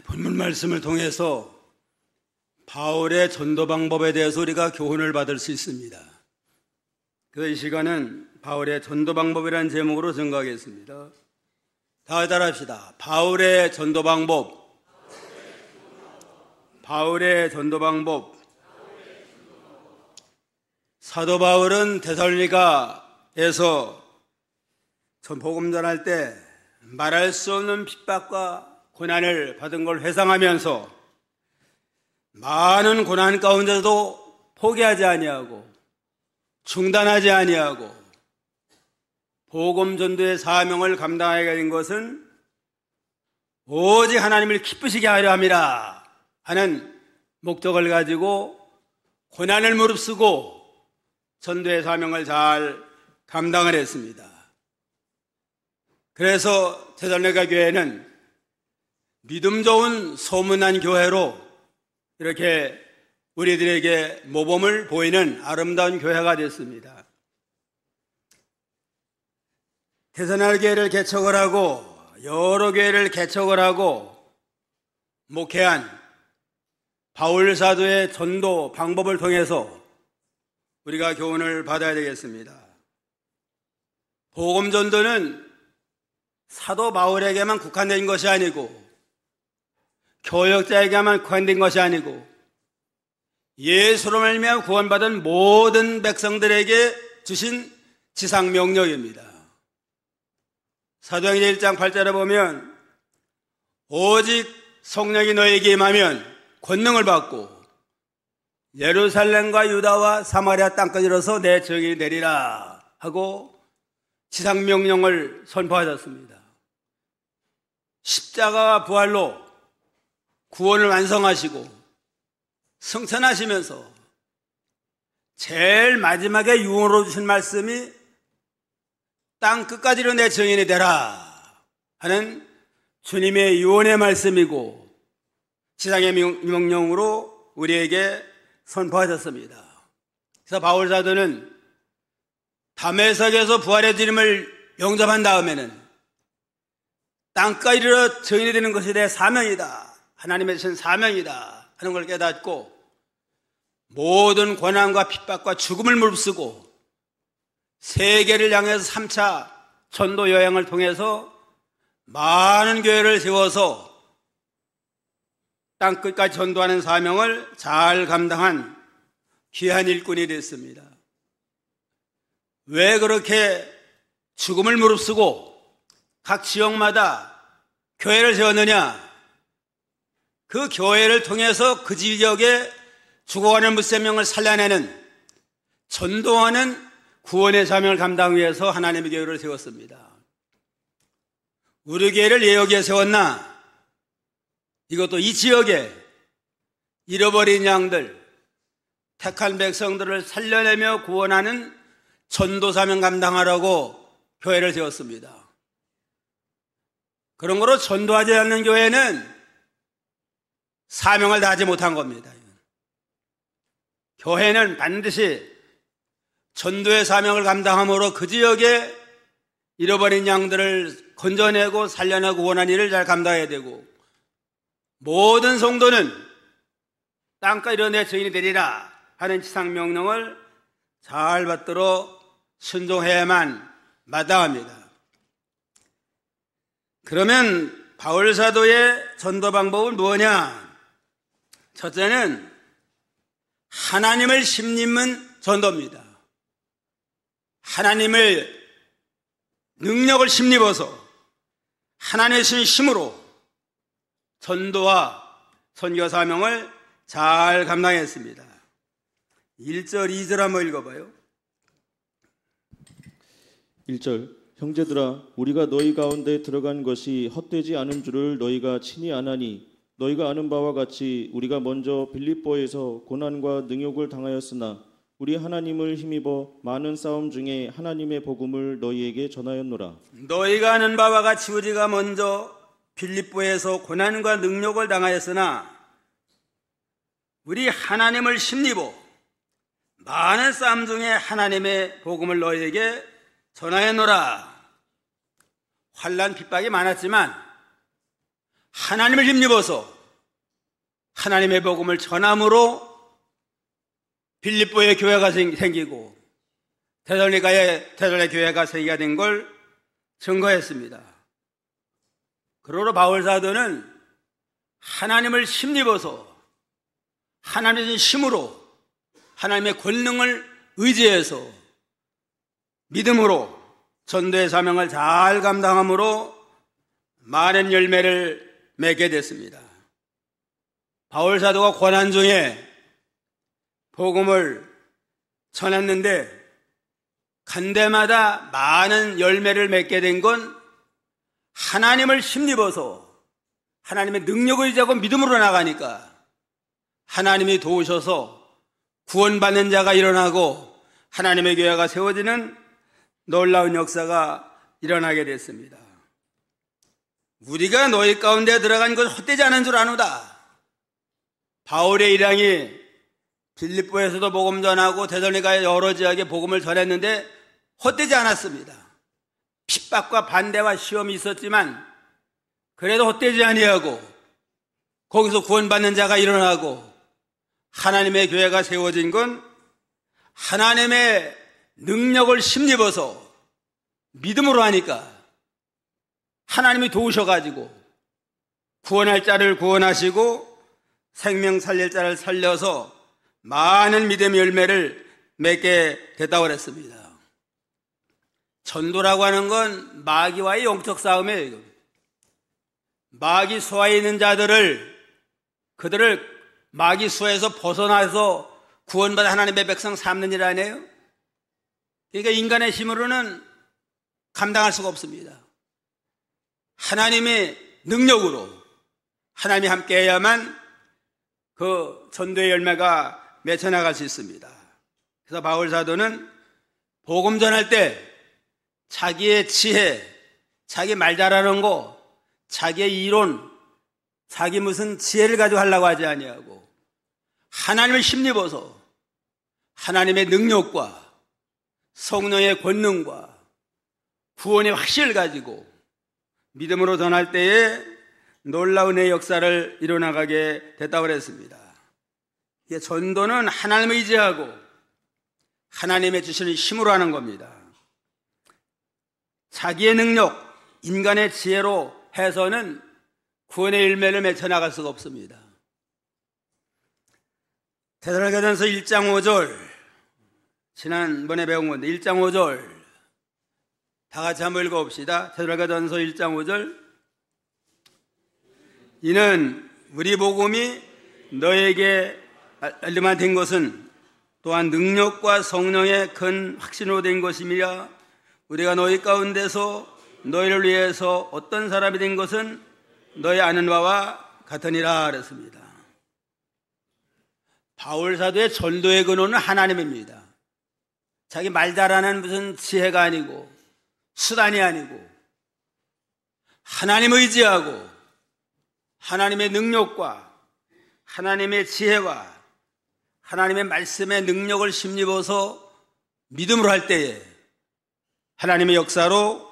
본문 말씀을 통해서 바울의 전도 방법에 대해서 우리가 교훈을 받을 수 있습니다. 그 시간은 바울의 전도 방법이라는 제목으로 증거하겠습니다. 다 따라합시다. 바울의 전도 방법. 바울의 전도 방법. 사도 바울은 데살로니가에서 복음 전할 때 말할 수 없는 핍박과 고난을 받은 걸 회상하면서 많은 고난 가운데도 포기하지 아니하고 중단하지 아니하고 복음 전도의 사명을 감당하게 된 것은 오직 하나님을 기쁘시게 하려 함이라 하는 목적을 가지고 고난을 무릅쓰고 전도의 사명을 잘 감당을 했습니다. 그래서 데살로니가 교회는 믿음 좋은 소문난 교회로 이렇게 우리들에게 모범을 보이는 아름다운 교회가 됐습니다. 데살로니가 교회를 개척을 하고 여러 교회를 개척을 하고 목회한 바울 사도의 전도 방법을 통해서 우리가 교훈을 받아야 되겠습니다. 복음 전도는 사도 바울에게만 국한된 것이 아니고 교역자에게만 국한된 것이 아니고 예수로 말미암아 구원받은 모든 백성들에게 주신 지상 명령입니다. 사도행전 1장 8절에 보면 오직 성령이 너에게 임하면 권능을 받고 예루살렘과 유다와 사마리아 땅까지 이르러서 내 증인이 되리라 하고 지상 명령을 선포하셨습니다. 십자가와 부활로 구원을 완성하시고 승천하시면서 제일 마지막에 유언으로 주신 말씀이 땅 끝까지로 내 증인이 되라 하는 주님의 유언의 말씀이고 지상의 명령으로 우리에게 선포하셨습니다. 그래서 바울 사도는 다메섹에서 부활의 주님을 영접한 다음에는 땅까지 이르러 증인이 되는 것이 내 사명이다. 하나님의 주신 사명이다 하는 걸 깨닫고 모든 고난과 핍박과 죽음을 무릅쓰고 세계를 향해서 3차 전도 여행을 통해서 많은 교회를 세워서 땅끝까지 전도하는 사명을 잘 감당한 귀한 일꾼이 됐습니다. 왜 그렇게 죽음을 무릅쓰고 각 지역마다 교회를 세웠느냐? 그 교회를 통해서 그 지역에 죽어가는 무생명을 살려내는 전도하는 구원의 사명을 감당하기 위해서 하나님의 교회를 세웠습니다. 우리 교회를 왜 여기에 세웠나? 이것도 이 지역에 잃어버린 양들, 택한 백성들을 살려내며 구원하는 전도 사명 감당하라고 교회를 세웠습니다. 그런 거로 전도하지 않는 교회는 사명을 다하지 못한 겁니다. 교회는 반드시 전도의 사명을 감당함으로 그 지역에 잃어버린 양들을 건져내고 살려내고 원한 일을 잘 감당해야 되고 모든 성도는 땅까지 이르러 내 증인이 되리라 하는 지상 명령을 잘 받들어 순종해야만 마땅합니다. 그러면 바울 사도의 전도 방법은 뭐냐? 첫째는 하나님을 힘입는 전도입니다. 하나님을 능력을 힘입어서 하나님의 힘으로 전도와 선교 사명을 잘 감당했습니다. 1절, 2절 한번 읽어봐요. 1절 형제들아 우리가 너희 가운데 들어간 것이 헛되지 않은 줄을 너희가 친히 아나니 너희가 아는 바와 같이 우리가 먼저 빌립보에서 고난과 능욕을 당하였으나 우리 하나님을 힘입어 많은 싸움 중에 하나님의 복음을 너희에게 전하였노라. 너희가 아는 바와 같이 우리가 먼저 빌립보에서 고난과 능욕을 당하였으나 우리 하나님을 힘입어 많은 싸움 중에 하나님의 복음을 너희에게 전하였노라. 환난 핍박이 많았지만 하나님을 힘입어서 하나님의 복음을 전함으로 빌립보의 교회가 생기고 데살로니가의 교회가 생기게 된 걸 증거했습니다. 그러므로 바울 사도는 하나님을 힘입어서 하나님의 힘으로 하나님의 권능을 의지해서 믿음으로 전도의 사명을 잘 감당함으로 많은 열매를 맺게 됐습니다. 바울 사도가 고난 중에 복음을 전했는데 간 데마다 많은 열매를 맺게 된 건 하나님을 힘입어서 하나님의 능력을 의지하고 믿음으로 나가니까 하나님이 도우셔서 구원받는 자가 일어나고 하나님의 교회가 세워지는 놀라운 역사가 일어나게 됐습니다. 우리가 너희 가운데 들어간 것 헛되지 않은 줄 아노다. 바울의 일행이 빌립보에서도 복음 전하고 데살로니가의 여러 지역에 복음을 전했는데 헛되지 않았습니다. 핍박과 반대와 시험이 있었지만 그래도 헛되지 아니하고 거기서 구원받는 자가 일어나고 하나님의 교회가 세워진 건 하나님의 능력을 힘입어서 믿음으로 하니까 하나님이 도우셔가지고 구원할 자를 구원하시고 생명 살릴 자를 살려서 많은 믿음의 열매를 맺게 됐다고 그랬습니다. 전도라고 하는 건 마귀와의 영적 싸움이에요. 마귀 수하에 있는 그들을 마귀 수에서 벗어나서 구원받은 하나님의 백성 삼는 일 아니에요? 그러니까 인간의 힘으로는 감당할 수가 없습니다. 하나님의 능력으로 하나님이 함께해야만 그 전도의 열매가 맺혀나갈 수 있습니다. 그래서 바울 사도는 복음 전할 때 자기의 지혜, 자기 말 잘하는 거, 자기의 이론, 자기 무슨 지혜를 가지고 하려고 하지 아니하고 하나님을 힘입어서 하나님의 능력과 성령의 권능과 구원의 확신을 가지고 믿음으로 전할 때에 놀라운 의 역사를 이뤄나가게 됐다고 그랬습니다. 전도는 하나님을 의지하고 하나님의 주시는 힘으로 하는 겁니다. 자기의 능력, 인간의 지혜로 해서는 구원의 열매를 맺혀나갈 수가 없습니다. 데살로니가전서 1장 5절, 지난번에 배운 건데 1장 5절 다 같이 한번 읽어봅시다. 데살로니가전서 1장 5절. 이는 우리 복음이 너에게 알림만 된 것은 또한 능력과 성령의 큰 확신으로 된 것이며 우리가 너희 가운데서 너희를 위해서 어떤 사람이 된 것은 너희 아는 바와 같으니라 그랬습니다. 바울 사도의 전도의 근원은 하나님입니다. 자기 말 잘하는 무슨 지혜가 아니고 수단이 아니고 하나님을 의지하고 하나님의 능력과 하나님의 지혜와 하나님의 말씀의 능력을 힘입어서 믿음으로 할 때에 하나님의 역사로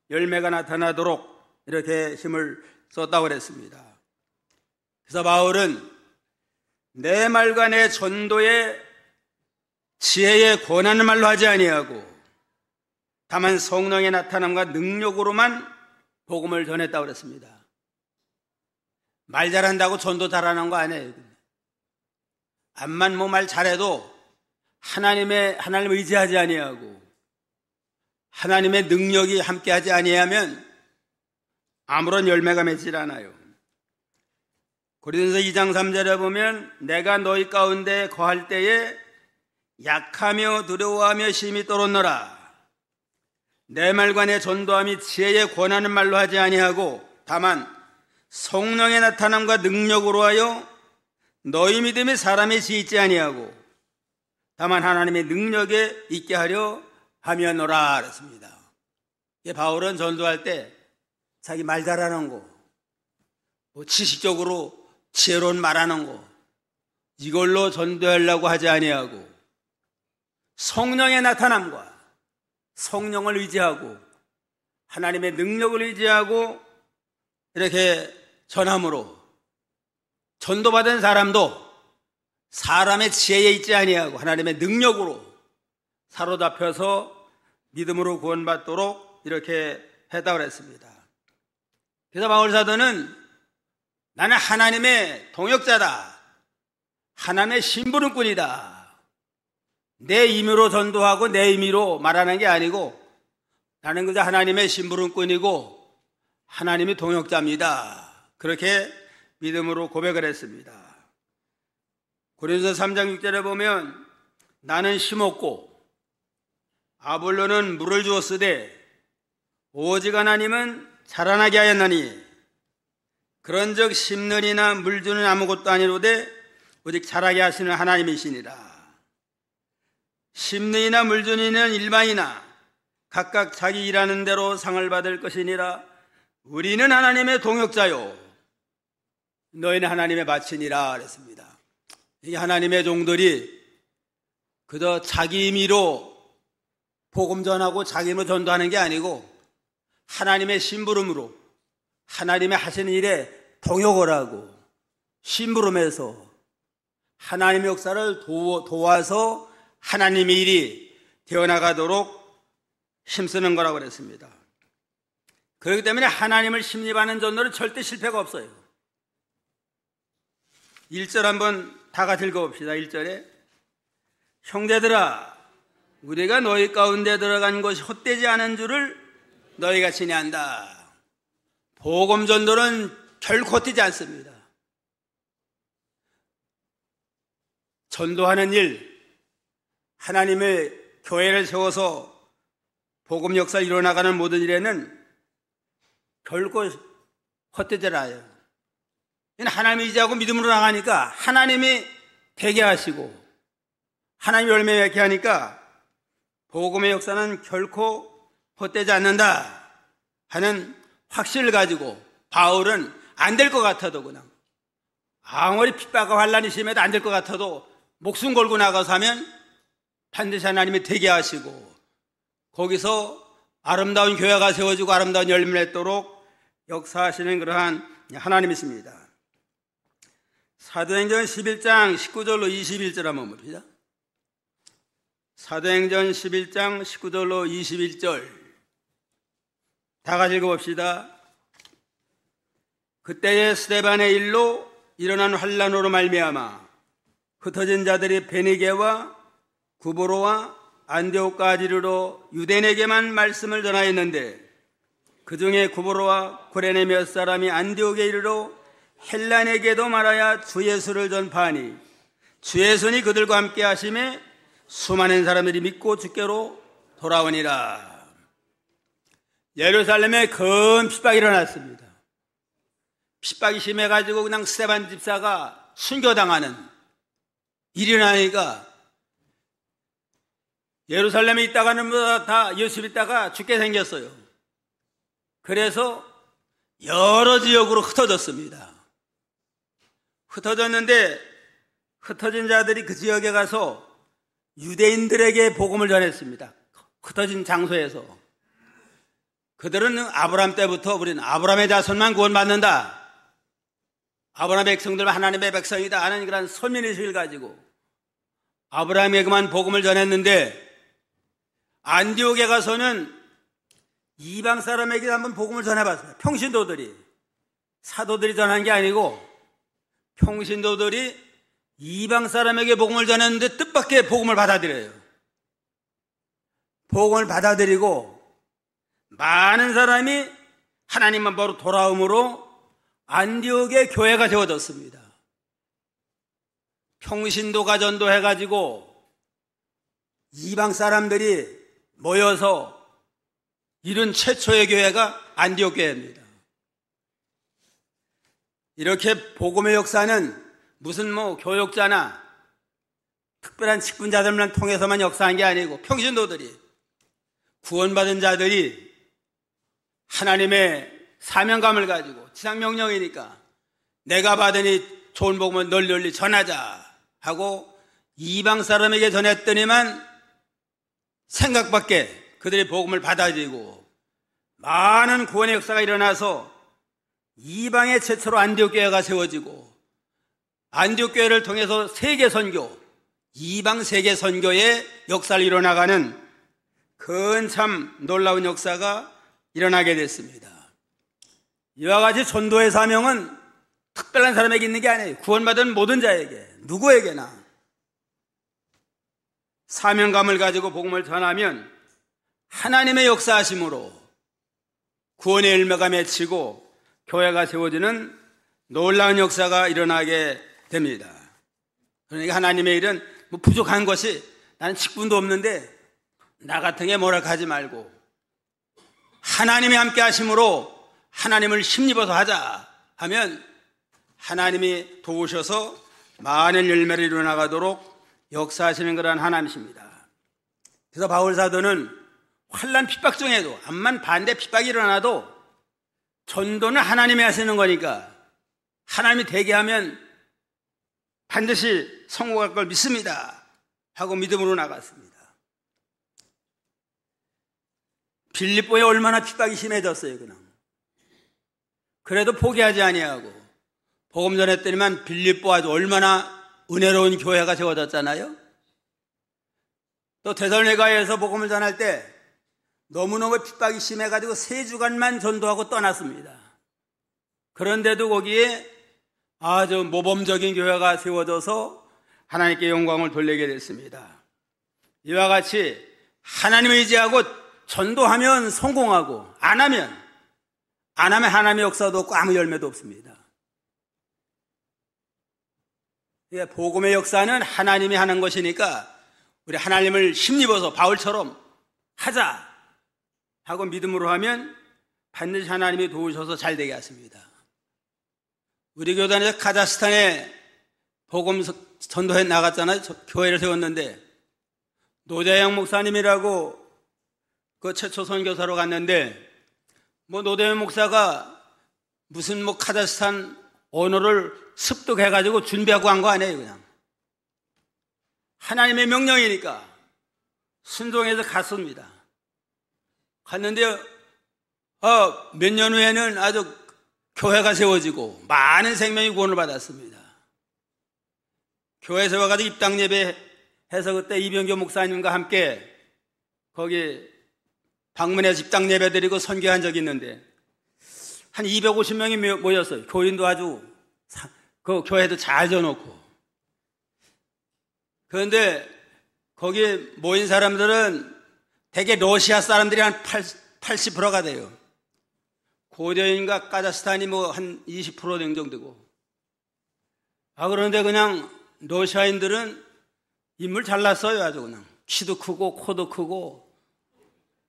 열매가 나타나도록 이렇게 힘을 썼다고 그랬습니다. 그래서 바울은 내 말과 내 전도의 지혜에 권하는 말로 하지 아니하고 다만 성령의 나타남과 능력으로만 복음을 전했다고 그랬습니다. 말 잘한다고 전도 잘하는 거 아니에요. 암만 말 잘해도 하나님을 의지하지 아니하고 하나님의 능력이 함께하지 아니하면 아무런 열매가 맺질 않아요. 고린도서 2장 3절에 보면 내가 너희 가운데 거할 때에 약하며 두려워하며 심히 떨었노라. 내 말과 내 전도함이 지혜에 권하는 말로 하지 아니하고 다만 성령의 나타남과 능력으로 하여 너희 믿음이 사람의 지혜 있지 아니하고 다만 하나님의 능력에 있게 하려 하며노라 그랬습니다. 바울은 전도할 때 자기 말 잘하는 거, 지식적으로 지혜로운 말하는 거 이걸로 전도하려고 하지 아니하고 성령의 나타남과 성령을 의지하고 하나님의 능력을 의지하고 이렇게 전함으로 전도받은 사람도 사람의 지혜에 있지 아니하고 하나님의 능력으로 사로잡혀서 믿음으로 구원받도록 이렇게 했다고 그랬습니다. 그래서 바울사도는 나는 하나님의 동역자다, 하나님의 심부름꾼이다, 내 임의로 전도하고 내 임의로 말하는 게 아니고 나는 그저 하나님의 심부름꾼이고 하나님이 동역자입니다. 그렇게 믿음으로 고백을 했습니다. 고린도서 3장 6절에 보면 나는 심었고 아볼로는 물을 주었으되 오직 하나님은 자라나게 하였나니 그런즉 심는 이나 물 주는 아무것도 아니로되 오직 자라게 하시는 하나님이시니라. 심는 이나 물 주는 이는 일반이나 각각 자기 일하는 대로 상을 받을 것이니라. 우리는 하나님의 동역자요 너희는 하나님의 밭이니라 그랬습니다. 이 하나님의 종들이 그저 자기 임의로 복음 전하고 자기 임의로 전도하는 게 아니고 하나님의 심부름으로 하나님의 하시는 일에 동역을 하고 심부름해서 하나님의 역사를 도와서 하나님의 일이 되어나가도록 힘쓰는 거라고 그랬습니다. 그렇기 때문에 하나님을 신입하는 전도는 절대 실패가 없어요. 1절 한번 다 같이 읽어봅시다. 1절에 형제들아 우리가 너희 가운데 들어간 것이 헛되지 않은 줄을 너희가 친히 안다. 복음 전도는 결코 헛되지 않습니다. 전도하는 일, 하나님의 교회를 세워서 복음 역사를 이뤄나가는 모든 일에는 결코 헛되지 않아요. 하나님이 의지하고 믿음으로 나가니까 하나님이 되게 하시고 하나님이 열매 맺게 하니까 복음의 역사는 결코 헛되지 않는다 하는 확신을 가지고 바울은 안 될 것 같아도 그냥 아무리 핍박과 환난이 심해도 안 될 것 같아도 목숨 걸고 나가서 하면 반드시 하나님이 되게 하시고 거기서 아름다운 교회가 세워지고 아름다운 열매를 맺도록 역사하시는 그러한 하나님이십니다. 사도행전 11장 19절로 21절 한번 봅시다. 사도행전 11장 19절로 21절 다 같이 읽어봅시다. 그때의 스데반의 일로 일어난 환난으로 말미암아 흩어진 자들이 베니게와 구브로와 안디옥까지 이르러 유대인에게만 말씀을 전하였는데 그 중에 구브로와 구레네 몇 사람이 안디옥에 이르러 헬란에게도 말하여 주 예수를 전파하니 주 예수니 그들과 함께 하심에 수많은 사람들이 믿고 주께로 돌아오니라. 예루살렘에 큰 핍박이 일어났습니다. 핍박이 심해가지고 그냥 스데반 집사가 순교당하는 일이 일어나니까 예루살렘에 있다가는 다 예수 믿다가 죽게 생겼어요. 그래서 여러 지역으로 흩어졌습니다. 흩어졌는데 흩어진 자들이 그 지역에 가서 유대인들에게 복음을 전했습니다. 흩어진 장소에서. 그들은 아브라함 때부터 우리는 아브라함의 자손만 구원받는다, 아브라함의 백성들은 하나님의 백성이다 하는 그런 선민의식을 가지고 아브라함에게만 복음을 전했는데 안디옥에 가서는 이방 사람에게 한번 복음을 전해봤습니다. 평신도들이, 사도들이 전한 게 아니고 평신도들이 이방 사람에게 복음을 전했는데 뜻밖의 복음을 받아들여요. 복음을 받아들이고 많은 사람이 하나님만 보러 돌아옴으로 안디옥에 교회가 세워졌습니다. 평신도가 전도해가지고 이방 사람들이 모여서 이룬 최초의 교회가 안디옥 교회입니다. 이렇게 복음의 역사는 무슨 교역자나 특별한 직분자들만 통해서만 역사한 게 아니고 평신도들이, 구원받은 자들이 하나님의 사명감을 가지고 지상명령이니까 내가 받으니 좋은 복음을 널리 전하자 하고 이방 사람에게 전했더니만 생각밖에 그들의 복음을 받아들이고 많은 구원의 역사가 일어나서 이방의 최초로 안디옥 교회가 세워지고 안디옥 교회를 통해서 세계 선교, 이방 세계 선교의 역사를 이뤄나가는 큰 참 놀라운 역사가 일어나게 됐습니다. 이와 같이 전도의 사명은 특별한 사람에게 있는 게 아니에요. 구원받은 모든 자에게, 누구에게나 사명감을 가지고 복음을 전하면 하나님의 역사하심으로 구원의 열매가 맺히고 교회가 세워지는 놀라운 역사가 일어나게 됩니다. 그러니까 하나님의 일은 뭐 부족한 것이, 나는 직분도 없는데 나 같은 게 뭐라 하지 말고 하나님이 함께 하심으로 하나님을 힘입어서 하자 하면 하나님이 도우셔서 많은 열매를 이루어나가도록 역사하시는 그러한 하나님이십니다. 그래서 바울 사도는 환난 핍박 중에도, 암만 반대 핍박이 일어나도 전도는 하나님이 하시는 거니까 하나님이 되게 하면 반드시 성공할 걸 믿습니다 하고 믿음으로 나갔습니다. 빌립보에 얼마나 핍박이 심해졌어요. 그래도 포기하지 아니하고 복음 전했더니만 빌립보 아주 얼마나 은혜로운 교회가 세워졌잖아요. 또 데살로니가에서 복음을 전할 때 너무너무 핍박이 심해가지고 3주간만 전도하고 떠났습니다. 그런데도 거기에 아주 모범적인 교회가 세워져서 하나님께 영광을 돌리게 됐습니다. 이와 같이 하나님을 의지하고 전도하면 성공하고 안 하면 하나님의 역사도 없고 아무 열매도 없습니다. 복음의 역사는 하나님이 하는 것이니까 우리 하나님을 힘입어서 바울처럼 하자 하고 믿음으로 하면 반드시 하나님이 도우셔서 잘 되게 하십니다. 우리 교단에서 카자흐스탄에 복음 전도해 나갔잖아요. 교회를 세웠는데 노대영 목사님이라고 그 최초 선교사로 갔는데 노대영 목사가 무슨 카자흐스탄 언어를 습득해가지고 준비하고 간 거 아니에요. 그냥 하나님의 명령이니까 순종해서 갔습니다. 갔는데 몇 년 후에는 아주 교회가 세워지고 많은 생명이 구원을 받았습니다. 교회 세워가지고 입당 예배 해서 그때 이병교 목사님과 함께 거기 방문해서 입당 예배 드리고 선교한 적이 있는데 한 250명이 모였어요. 교인도 아주 그 교회도 잘 져놓고. 그런데 거기에 모인 사람들은 대개 러시아 사람들이 한 80%가 돼요. 고려인과 카자흐스탄이 한 20% 정도고. 그런데 그냥 러시아인들은 인물 잘났어요. 아주 그냥 키도 크고 코도 크고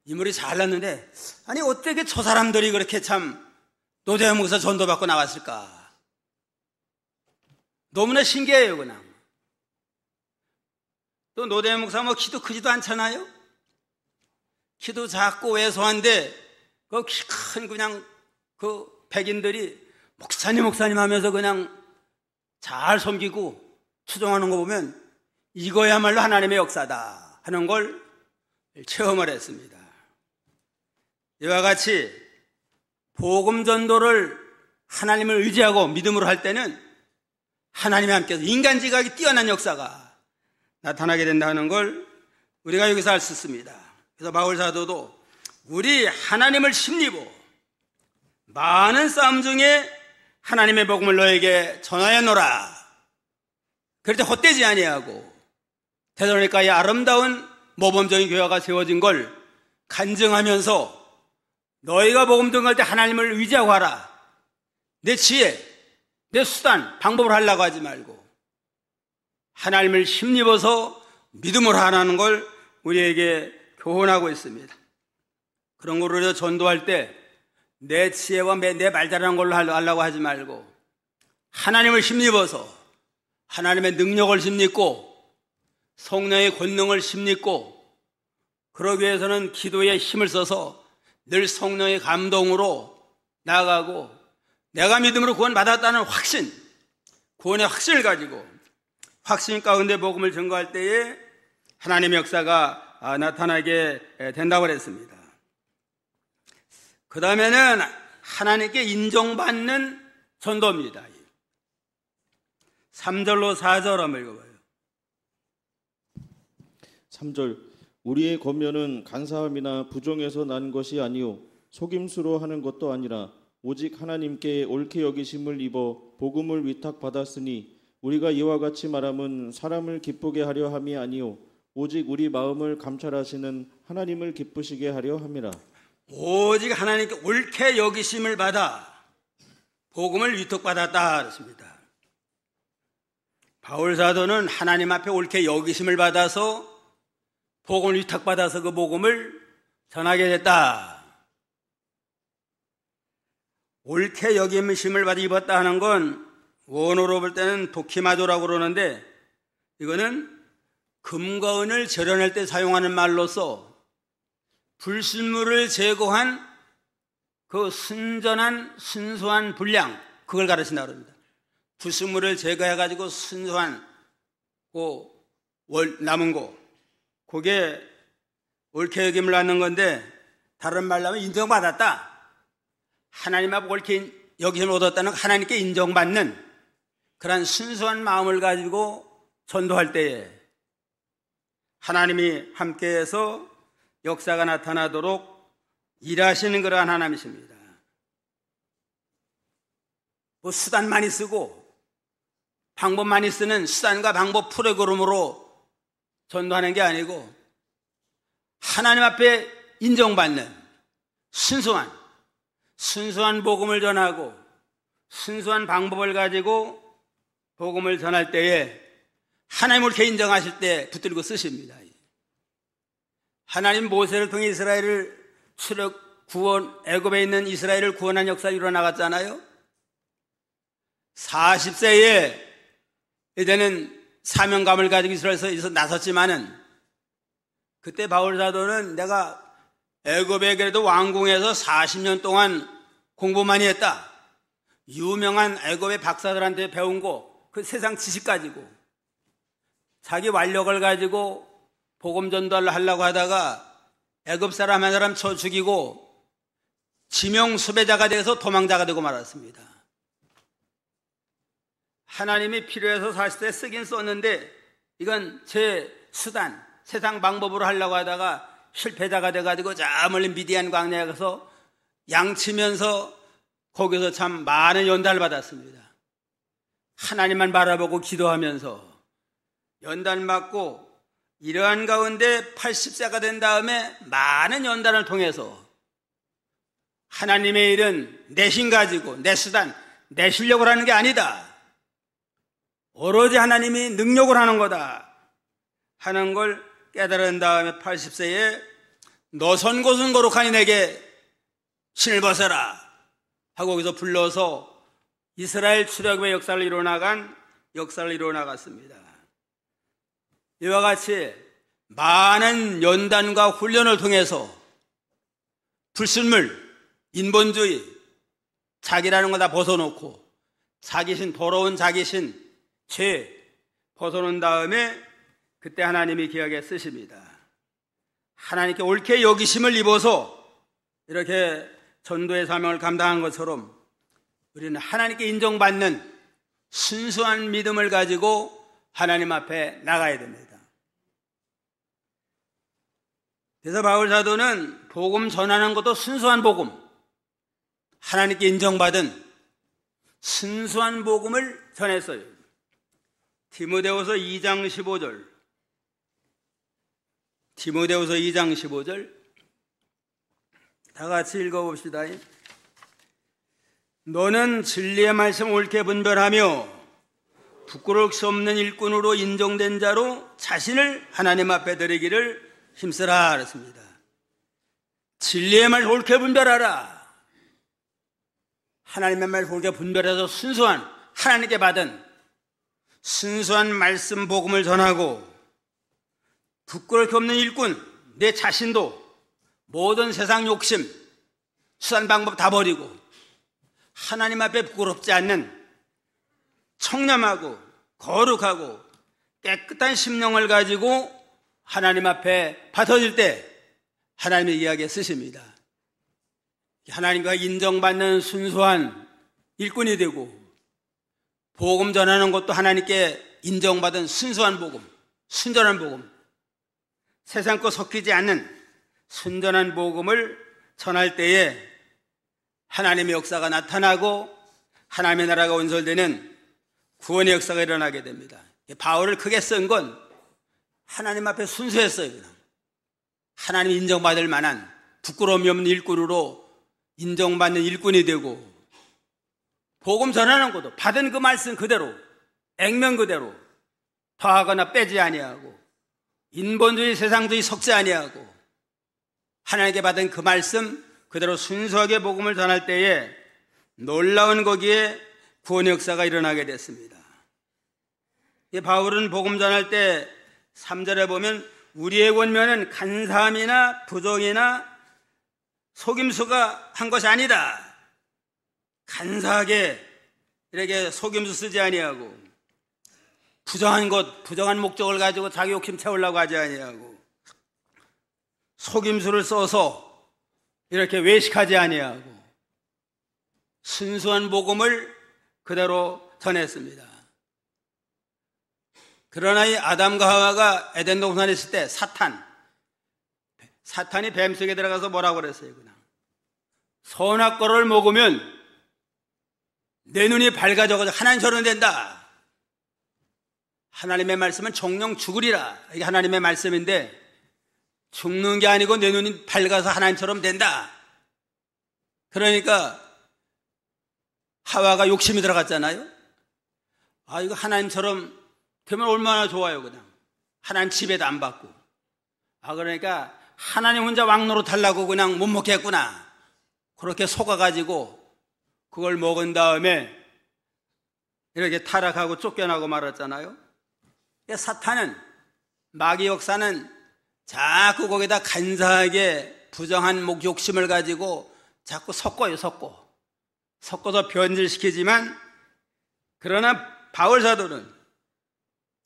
인물이 잘났는데, 아니 어떻게 저 사람들이 그렇게 참 노대영 목사 전도받고 나왔을까? 너무나 신기해요. 그냥 또 노대영 목사 키도 크지도 않잖아요. 키도 작고 왜소한데 그 키 큰 그냥 그 백인들이 목사님 하면서 그냥 잘 섬기고 추종하는 거 보면 이거야말로 하나님의 역사다 하는 걸 체험을 했습니다. 이와 같이 복음 전도를 하나님을 의지하고 믿음으로 할 때는 하나님이 함께해서 인간 지각이 뛰어난 역사가 나타나게 된다는 걸 우리가 여기서 알 수 있습니다. 그래서 바울 사도도 우리 하나님을 힘입어 많은 싸움 중에 하나님의 복음을 너에게 전하였노라. 그럴 때 헛되지 아니하고 데살로니가의 아름다운 모범적인 교회가 세워진 걸 간증하면서 너희가 복음 전할 때 하나님을 의지하고 하라. 내 지혜, 내 수단, 방법을 하려고 하지 말고 하나님을 힘입어서 믿음으로 하라는 걸 우리에게 교훈하고 있습니다. 그런 걸로 전도할 때 내 지혜와 내 말 잘하는 걸로 하려고 하지 말고 하나님을 힘입어서 하나님의 능력을 힘입고 성령의 권능을 힘입고 그러기 위해서는 기도에 힘을 써서 늘 성령의 감동으로 나아가고 내가 믿음으로 구원받았다는 확신, 구원의 확신을 가지고 확신 가운데 복음을 전거할 때에 하나님의 역사가 나타나게 된다고 그랬습니다. 그 다음에는 하나님께 인정받는 전도입니다. 3절로 4절 한번 읽어봐요. 3절 우리의 권면은 간사함이나 부정에서 난 것이 아니요 속임수로 하는 것도 아니라 오직 하나님께 옳게 여기심을 입어 복음을 위탁받았으니 우리가 이와 같이 말함은 사람을 기쁘게 하려 함이 아니요 오직 우리 마음을 감찰하시는 하나님을 기쁘시게 하려 함이라. 오직 하나님께 옳게 여기심을 받아 복음을 위탁받았다 그랬습니다. 바울 사도는 하나님 앞에 옳게 여기심을 받아서 복음을 위탁받아서 그 복음을 전하게 됐다. 옳게 여기심을 받아 입었다 하는 건 원어로 볼 때는 도키마조라고 그러는데 이거는 금과 은을 절연할 때 사용하는 말로서 불순물을 제거한 그 순전한 순수한 분량 그걸 가르친다고 합니다. 불순물을 제거해가지고 순수한 남은 거 그게 옳게 여김을 받는 건데 다른 말로 하면 인정받았다. 하나님 앞에 옳게 여기심을 얻었다는 하나님께 인정받는 그런 순수한 마음을 가지고 전도할 때에 하나님이 함께해서 역사가 나타나도록 일하시는 그러한 하나님이십니다. 뭐 수단 많이 쓰고 방법 많이 쓰는 수단과 방법 프로그램으로 전도하는 게 아니고 하나님 앞에 인정받는 순수한 복음을 전하고 순수한 방법을 가지고 복음을 전할 때에 하나님을 이렇게 인정하실 때 붙들고 쓰십니다. 하나님 모세를 통해 이스라엘을 애굽에 있는 이스라엘을 구원한 역사가 일어나갔잖아요. 40세에 이제는 사명감을 가지고 이스라엘에서 나섰지만은 그때 바울 사도는 내가 애굽에 그래도 왕궁에서 40년 동안 공부 많이 했다. 유명한 애굽의 박사들한테 배운 거 그 세상 지식 가지고 자기 완력을 가지고 복음 전도를 하려고 하다가 애굽 사람 한 사람 쳐 죽이고 지명 수배자가 돼서 도망자가 되고 말았습니다. 하나님이 필요해서 40대 쓰긴 썼는데 이건 제 수단, 세상 방법으로 하려고 하다가 실패자가 돼가지고 저 멀리 미디안 광야에 가서 양치면서 거기서 참 많은 연단을 받았습니다. 하나님만 바라보고 기도하면서 연단 받고 이러한 가운데 80세가 된 다음에 많은 연단을 통해서 하나님의 일은 내 힘 가지고 내 수단, 내 실력을 하는 게 아니다. 오로지 하나님이 능력을 하는 거다 하는 걸 깨달은 다음에 80세에 너 선 곳은 거룩하니 내게 신을 벗어라 하고 거기서 불러서 이스라엘 출애굽의 역사를 이루어나갔습니다. 이와 같이 많은 연단과 훈련을 통해서 불순물, 인본주의, 자기라는 거 다 벗어놓고 자기신, 더러운 자기신, 죄 벗어놓은 다음에 그때 하나님이 귀하게 쓰십니다. 하나님께 옳게 여기심을 입어서 이렇게 전도의 사명을 감당한 것처럼 우리는 하나님께 인정받는 순수한 믿음을 가지고 하나님 앞에 나가야 됩니다. 그래서 바울 사도는 복음 전하는 것도 순수한 복음, 하나님께 인정받은 순수한 복음을 전했어요. 디모데후서 2장 15절. 디모데후서 2장 15절. 다 같이 읽어봅시다. 너는 진리의 말씀 옳게 분별하며 부끄러울 수 없는 일꾼으로 인정된 자로 자신을 하나님 앞에 드리기를 힘쓰라 그랬습니다. 진리의 말 옳게 분별하라. 하나님의 말 옳게 분별해서 순수한 하나님께 받은 순수한 말씀 복음을 전하고 부끄러울 게 없는 일꾼, 내 자신도 모든 세상 욕심, 수단 방법 다 버리고 하나님 앞에 부끄럽지 않는 청렴하고 거룩하고 깨끗한 심령을 가지고 하나님 앞에 받아질 때 하나님의 이야기에 쓰십니다. 하나님과 인정받는 순수한 일꾼이 되고, 복음 전하는 것도 하나님께 인정받은 순수한 복음, 순전한 복음, 세상 거 섞이지 않는 순전한 복음을 전할 때에 하나님의 역사가 나타나고 하나님의 나라가 온설되는 구원의 역사가 일어나게 됩니다. 바울을 크게 쓴 건 하나님 앞에 순수했어요. 그냥 하나님 인정받을 만한 부끄러움이 없는 일꾼으로 인정받는 일꾼이 되고, 복음 전하는 것도 받은 그 말씀 그대로, 액면 그대로, 더하거나 빼지 아니하고 인본주의 세상주의 섞지 아니하고 하나님께 받은 그 말씀 그대로 순수하게 복음을 전할 때에 놀라운 거기에 구원의 역사가 일어나게 됐습니다. 바울은 복음 전할 때 3절에 보면 우리의 권면은 간사함이나 부정이나 속임수가 한 것이 아니다. 간사하게 이렇게 속임수 쓰지 아니하고, 부정한 것, 부정한 목적을 가지고 자기 욕심 채우려고 하지 아니하고, 속임수를 써서 이렇게 외식하지 아니하고 순수한 복음을 그대로 전했습니다. 그러나 이 아담과 하와가 에덴 동산에 있을 때 사탄이 뱀 속에 들어가서 뭐라고 그랬어요? 그냥 선악과를 먹으면 내 눈이 밝아져가지고 하나님처럼 된다. 하나님의 말씀은 정령 죽으리라. 이게 하나님의 말씀인데 죽는 게 아니고 내 눈이 밝아서 하나님처럼 된다. 그러니까 하와가 욕심이 들어갔잖아요. 이거 하나님처럼 되면 얼마나 좋아요. 그냥 하나님 지배도 안 받고. 그러니까 하나님 혼자 왕노릇 하려고 그냥 못 먹겠구나. 그렇게 속아가지고 그걸 먹은 다음에 이렇게 타락하고 쫓겨나고 말았잖아요. 사탄은, 마귀 역사는 자꾸 거기다 간사하게 부정한 욕심을 가지고 자꾸 섞어서 변질시키지만, 그러나 바울 사도는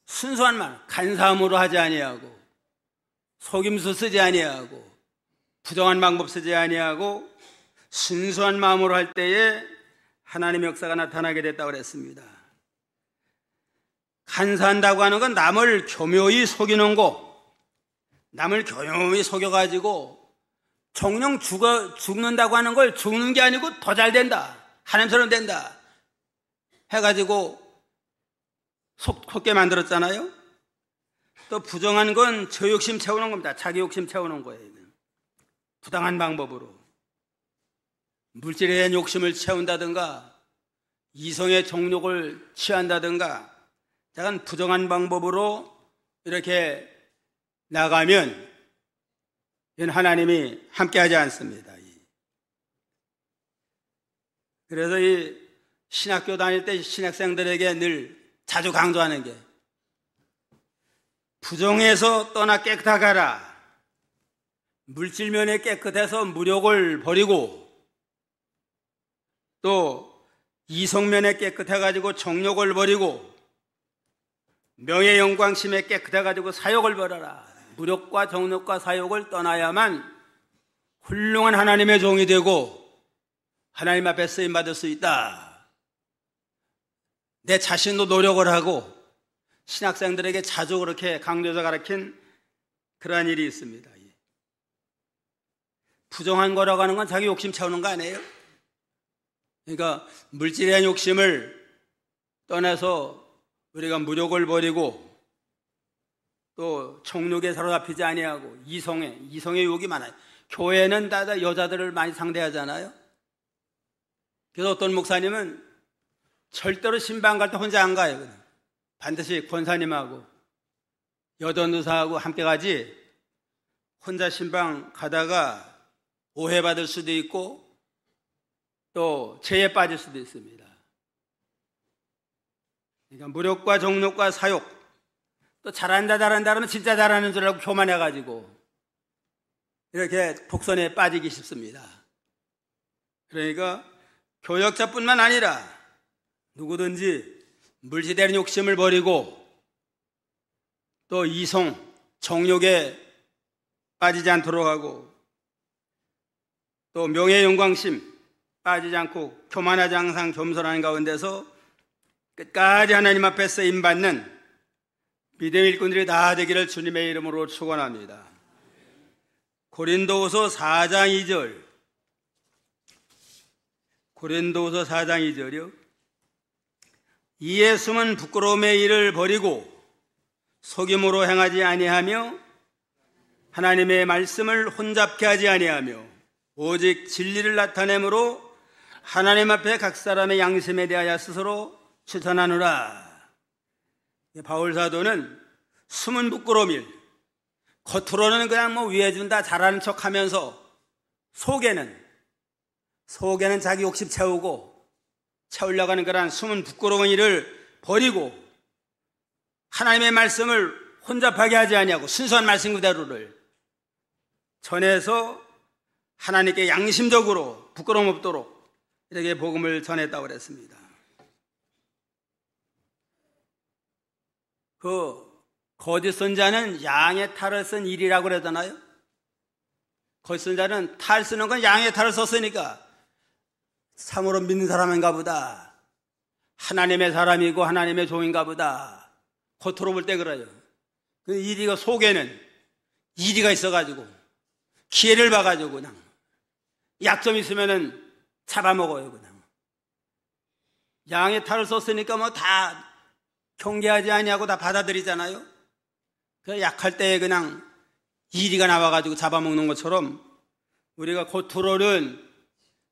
순수한 말, 간사함으로 하지 아니하고 속임수 쓰지 아니하고 부정한 방법 쓰지 아니하고 순수한 마음으로 할 때에 하나님의 역사가 나타나게 됐다고 그랬습니다. 간사한다고 하는 건 남을 교묘히 속이는 거, 남을 교묘히 속여가지고 정령 죽는다고 하는 걸 죽는 게 아니고 더 잘 된다, 하나님처럼 된다 해가지고 속게 만들었잖아요. 또 부정한 건 저 욕심 채우는 겁니다. 자기 욕심 채우는 거예요. 부당한 방법으로 물질에 대한 욕심을 채운다든가 이성의 정욕을 취한다든가 약간 부정한 방법으로 이렇게 나가면 이건 하나님이 함께하지 않습니다. 그래서 이 신학교 다닐 때 신학생들에게 늘 자주 강조하는 게, 부정에서 떠나 깨끗하가라. 물질면에 깨끗해서 무력을 버리고, 또 이성면에 깨끗해가지고 정욕을 버리고, 명예 영광심에 깨끗해가지고 사욕을 버려라. 무력과 정욕과 사욕을 떠나야만 훌륭한 하나님의 종이 되고 하나님 앞에 쓰임받을 수 있다. 내 자신도 노력을 하고 신학생들에게 자주 그렇게 강조해서 가르친 그러한 일이 있습니다. 부정한 거라고 하는 건 자기 욕심 채우는 거 아니에요? 그러니까 물질에 대한 욕심을 떠나서 우리가 무력을 버리고 또 정욕에 사로잡히지 아니하고 이성의 욕이 많아요. 교회는 다 여자들을 많이 상대하잖아요. 그래서 어떤 목사님은 절대로 신방 갈 때 혼자 안 가요. 그냥. 반드시 권사님하고 여전도사하고 함께 가지, 혼자 신방 가다가 오해받을 수도 있고 또 죄에 빠질 수도 있습니다. 그러니까 무력과 정욕과 사욕, 또 잘한다 하면 진짜 잘하는 줄 알고 교만해가지고 이렇게 독선에 빠지기 쉽습니다. 그러니까 교역자뿐만 아니라 누구든지 물질에 대한 욕심을 버리고 또 이성, 정욕에 빠지지 않도록 하고 또 명예 영광심 빠지지 않고 교만하지 항상 겸손한 가운데서 끝까지 하나님 앞에 쓰임받는 믿음의 일꾼들이 다 되기를 주님의 이름으로 축원합니다. 고린도후서 4장 2절, 고린도후서 4장 2절이요. 이에 숨은 부끄러움의 일을 버리고 속임으로 행하지 아니하며 하나님의 말씀을 혼잡케 하지 아니하며 오직 진리를 나타내므로 하나님 앞에 각 사람의 양심에 대하여 스스로 추천하노라. 바울 사도는 숨은 부끄러움일, 겉으로는 그냥 뭐 위해준다 잘하는 척하면서 속에는 자기 욕심 채우려고 하는 그런 숨은 부끄러운 일을 버리고 하나님의 말씀을 혼잡하게 하지 아니하고 순수한 말씀 그대로를 전해서 하나님께 양심적으로 부끄러움 없도록 이렇게 복음을 전했다고 그랬습니다. 거짓 선자는 양의 탈을 쓴 일이라고 그러잖아요. 거짓 선자는 탈 쓰는 건 양의 탈을 썼으니까 참으로 믿는 사람인가 보다, 하나님의 사람이고 하나님의 종인가 보다, 겉으로 볼 때 그래요. 그 이리가 속에는 이리가 있어가지고 기회를 봐가지고 그냥 약점 있으면은 잡아먹어요. 그냥 양의 탈을 썼으니까 뭐 다 경계하지 아니하고 다 받아들이잖아요. 그 약할 때 그냥 이리가 나와가지고 잡아먹는 것처럼 우리가 겉으로는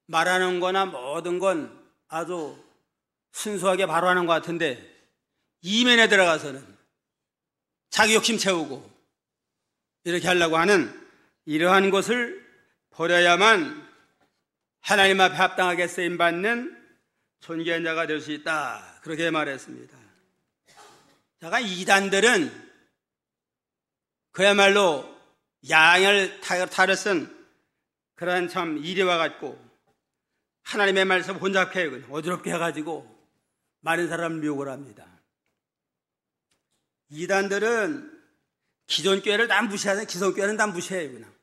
말하는 거나 모든 건 아주 순수하게 바로 하는 것 같은데 이면에 들어가서는 자기 욕심 채우고 이렇게 하려고 하는 이러한 것을 버려야만 하나님 앞에 합당하게 쓰임받는 존귀한 자가 될 수 있다. 그렇게 말했습니다. 자가 이단들은 그야말로 양을 탈을 쓴 그런 참 이리와 같고 하나님의 말씀 혼잡해 어지럽게 해가지고 많은 사람을 미혹을 합니다. 이단들은 기존 교회를 다 무시하잖아요. 기존 교회는 다 무시해요. 그냥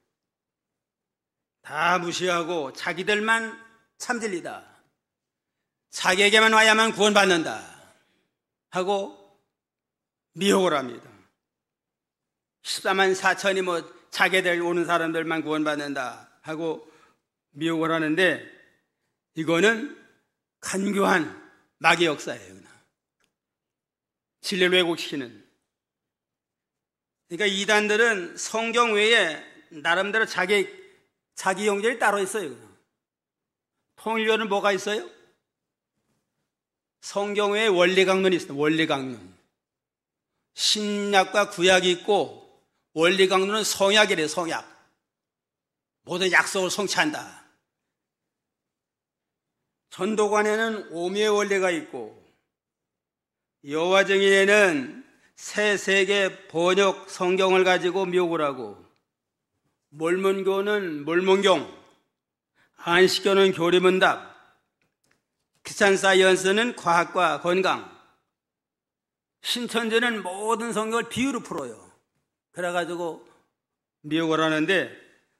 다 무시하고 자기들만 참진리다, 자기에게만 와야만 구원받는다 하고 미혹을 합니다. 14만 4천이 뭐 자기들 오는 사람들만 구원받는다 하고 미혹을 하는데 이거는 간교한 마귀의 역사예요. 진리를 왜곡시키는. 그러니까 이단들은 성경 외에 나름대로 자기 용절이 따로 있어요. 통일교는 뭐가 있어요? 성경 외에 원리강론이 있어요. 원리강론. 신약과 구약이 있고 원리강론은 성약이래요. 성약. 모든 약속을 성취한다. 전도관에는 오미의 원리가 있고 여호와 증인에는 새 세계 번역 성경을 가지고 미혹을 하고 몰몬교는 몰몬경, 안식교는 교리문답, 크리스찬 사이언스는 과학과 건강, 신천지는 모든 성경을 비유로 풀어요. 그래가지고 미혹을 하는데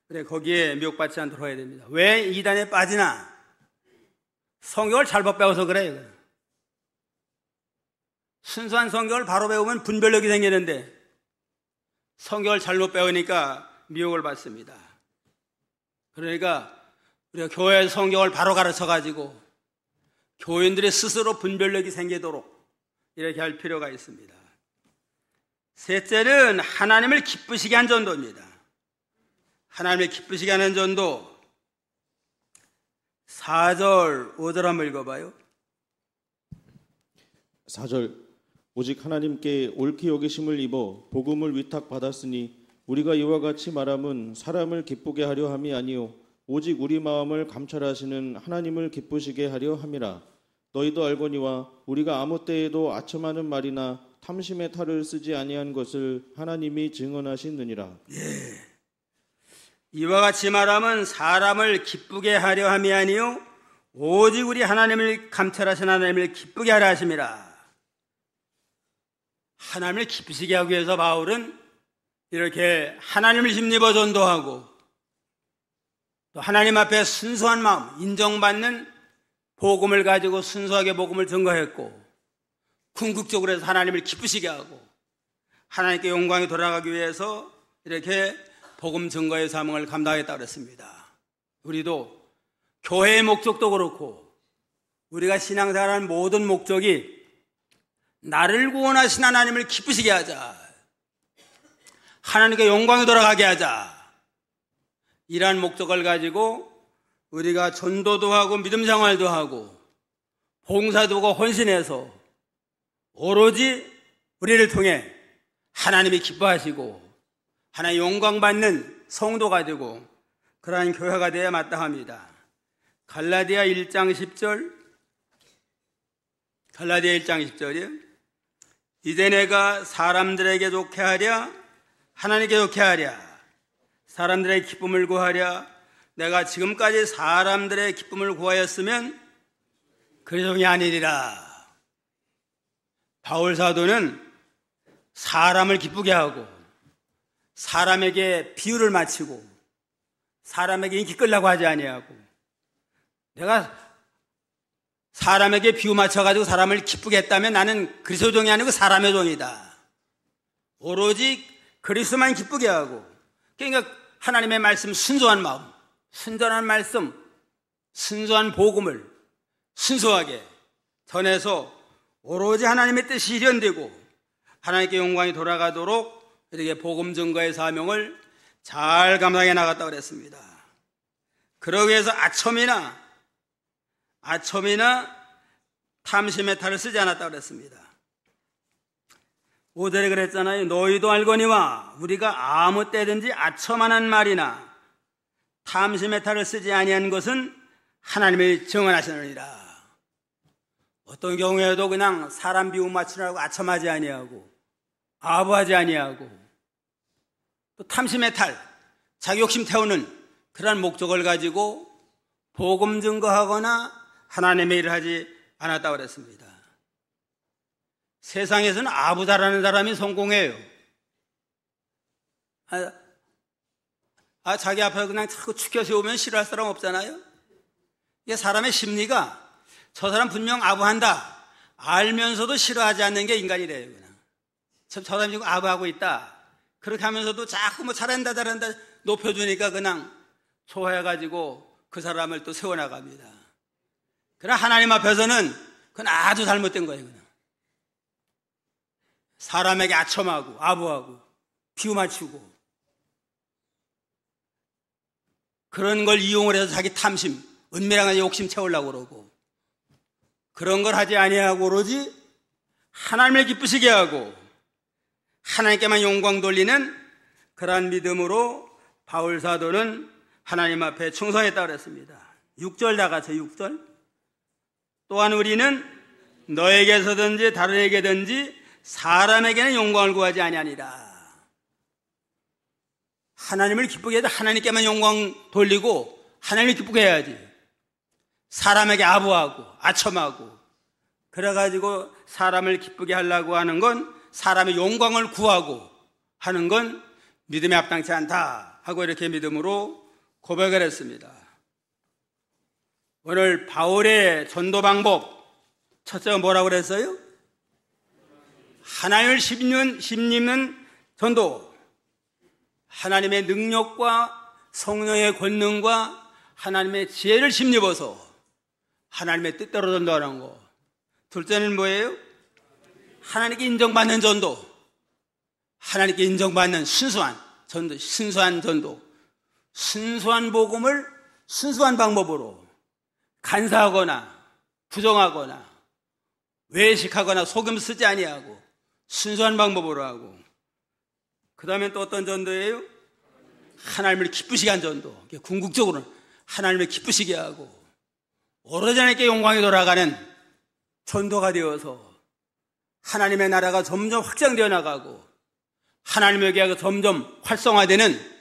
그래 거기에 미혹받지 않도록 해야 됩니다. 왜 이단에 빠지나? 성경을 잘못 배워서 그래요. 순수한 성경을 바로 배우면 분별력이 생기는데 성경을 잘못 배우니까 미혹을 받습니다. 그러니까 우리가 교회 성경을 바로 가르쳐가지고 교인들이 스스로 분별력이 생기도록 이렇게 할 필요가 있습니다. 셋째는 하나님을 기쁘시게 한 전도입니다. 하나님을 기쁘시게 하는 전도. 4절, 5절 한번 읽어봐요. 4절. 오직 하나님께 옳게 여기심을 입어 복음을 위탁받았으니 우리가 이와 같이 말함은 사람을 기쁘게 하려 함이 아니요 오직 우리 마음을 감찰하시는 하나님을 기쁘시게 하려 함이라. 너희도 알거니와 우리가 아무 때에도 아첨하는 말이나 탐심의 탈을 쓰지 아니한 것을 하나님이 증언하시느니라. 예. 이와 같이 말함은 사람을 기쁘게 하려 함이 아니요 오직 우리 하나님을 감찰하신 하나님을 기쁘게 하려 하심이라. 하나님을 기쁘시게 하기 위해서 바울은 이렇게 하나님을 힘입어 전도하고 또 하나님 앞에 순수한 마음, 인정받는 복음을 가지고 순수하게 복음을 증거했고, 궁극적으로 해서 하나님을 기쁘시게 하고 하나님께 영광이 돌아가기 위해서 이렇게 복음 증거의 사명을 감당했다고 그랬습니다. 우리도 교회의 목적도 그렇고 우리가 신앙생활하는 모든 목적이 나를 구원하신 하나님을 기쁘시게 하자, 하나님께 영광이 돌아가게 하자, 이러한 목적을 가지고 우리가 전도도 하고 믿음 생활도 하고 봉사도 하고 헌신해서 오로지 우리를 통해 하나님이 기뻐하시고 하나님 영광 받는 성도가 되고 그러한 교회가 되어야 마땅합니다. 갈라디아 1장 10절, 갈라디아 1장 10절이요. 이제 내가 사람들에게 좋게 하랴 하나님께 좋게 하랴 사람들의 기쁨을 구하랴. 내가 지금까지 사람들의 기쁨을 구하였으면 그리스도인이 아니리라. 바울 사도는 사람을 기쁘게 하고 사람에게 비유를 맞추고 사람에게 인기 끌려고 하지 아니하고, 내가 사람에게 비유 맞춰가지고 사람을 기쁘게 했다면 나는 그리스도 종이 아니고 사람의 종이다. 오로지 그리스도만 기쁘게 하고, 그러니까 하나님의 말씀 순수한 마음, 순전한 말씀, 순수한 복음을 순수하게 전해서 오로지 하나님의 뜻이 실현되고 하나님께 영광이 돌아가도록 이렇게 복음 증거의 사명을 잘 감당해 나갔다고 그랬습니다. 그러기 위해서 아첨이나 탐심의 탈을 쓰지 않았다고 그랬습니다. 5절에 그랬잖아요. 너희도 알거니와 우리가 아무 때든지 아첨하는 말이나 탐심의 탈을 쓰지 아니한 것은 하나님이 정언하시느니라. 어떤 경우에도 그냥 사람 비유 맞추려고 아첨하지 아니하고 아부하지 아니하고 또 탐심의 탈, 자기 욕심 태우는 그러한 목적을 가지고 복음 증거하거나 하나님의 일을 하지 않았다고 그랬습니다. 세상에서는 아부 잘하는 사람이 성공해요. 자기 앞에 그냥 자꾸 축혀 세우면 싫어할 사람 없잖아요. 이게 사람의 심리가 저 사람 분명 아부한다 알면서도 싫어하지 않는 게 인간이래요. 그냥 저 사람이 지금 아부하고 있다 그렇게 하면서도 자꾸 뭐 잘한다 높여주니까 그냥 좋아해가지고 그 사람을 또 세워나갑니다. 그러나 하나님 앞에서는 그건 아주 잘못된 거예요. 그냥 사람에게 아첨하고 아부하고 비유 맞추고 그런 걸 이용을 해서 자기 탐심, 은밀한 욕심 채우려고 그러고 그런 걸 하지 아니하고 오로지 하나님을 기쁘시게 하고 하나님께만 영광 돌리는 그러한 믿음으로 바울 사도는 하나님 앞에 충성했다고 그랬습니다. 6절 다 같이 6절. 또한 우리는 너에게서든지 다른에게든지 사람에게는 영광을 구하지 아니하니라. 하나님을 기쁘게 해도 하나님께만 영광 돌리고 하나님을 기쁘게 해야지. 사람에게 아부하고 아첨하고 그래가지고 사람을 기쁘게 하려고 하는 건 사람의 영광을 구하고 하는 건 믿음에 합당치 않다 하고 이렇게 믿음으로 고백을 했습니다. 오늘 바울의 전도 방법 첫째가 뭐라고 그랬어요? 하나님을 심는 전도, 하나님의 능력과 성령의 권능과 하나님의 지혜를 심입어서 하나님의 뜻대로 전도하는 거. 둘째는 뭐예요? 하나님께 인정받는 전도, 하나님께 인정받는 순수한 전도, 순수한 복음을 순수한 방법으로 간사하거나 부정하거나 외식하거나 속임 쓰지 아니하고 순수한 방법으로 하고, 그 다음에 또 어떤 전도예요? 하나님을 기쁘시게 한 전도. 궁극적으로는 하나님을 기쁘시게 하고 오로지 하나님께 영광이 돌아가는 전도가 되어서 하나님의 나라가 점점 확장되어 나가고 하나님의 교회가 점점 활성화되는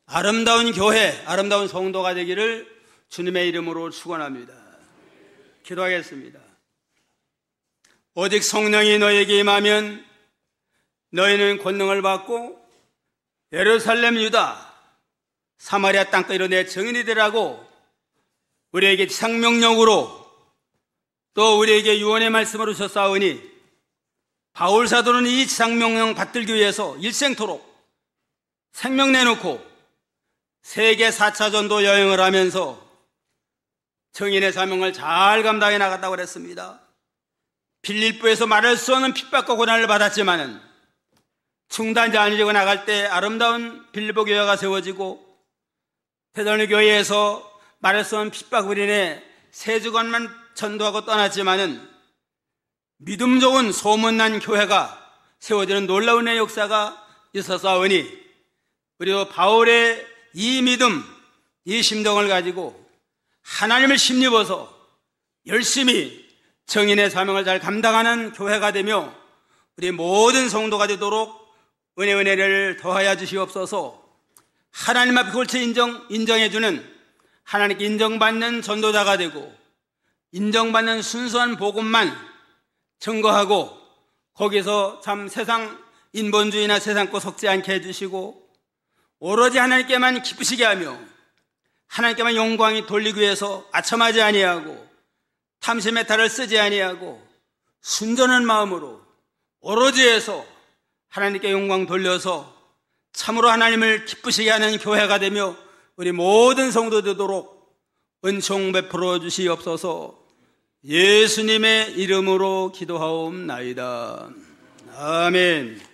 아름다운 교회, 아름다운 성도가 되기를 주님의 이름으로 축원합니다. 기도하겠습니다. 오직 성령이 너에게 임하면 너희는 권능을 받고 예루살렘, 유다, 사마리아 땅끝으로 내 증인이 되라고 우리에게 지상명령으로 또 우리에게 유언의 말씀으로 주셨사오니 바울 사도는 이 지상명령 받들기 위해서 일생토록 생명 내놓고 세계 4차 전도 여행을 하면서 증인의 사명을 잘 감당해 나갔다고 그랬습니다. 빌립보에서 말할 수 없는 핍박과 고난을 받았지만은 중단지 안지고 나갈 때 아름다운 빌립보 교회가 세워지고 테살로니가 교회에서 말할 수 없는 핍박을 인해 세 주간만 전도하고 떠났지만은 믿음 좋은 소문난 교회가 세워지는 놀라운 역사가 있었사오니 그리고 바울의 이 믿음, 이 심정을 가지고 하나님을 힘입어서 열심히 증인의 사명을 잘 감당하는 교회가 되며 우리 모든 성도가 되도록 은혜를 더하여 주시옵소서. 하나님 앞에 옳게 인정해주는 하나님께 인정받는 전도자가 되고 인정받는 순수한 복음만 증거하고 거기서 참 세상 인본주의나 세상 거 섞지 않게 해주시고 오로지 하나님께만 기쁘시게 하며 하나님께만 영광이 돌리기 위해서 아첨하지 아니하고 탐심의 탈을 쓰지 아니하고 순전한 마음으로 오로지 해서 하나님께 영광 돌려서 참으로 하나님을 기쁘시게 하는 교회가 되며 우리 모든 성도 되도록 은총 베풀어 주시옵소서. 예수님의 이름으로 기도하옵나이다. 아멘.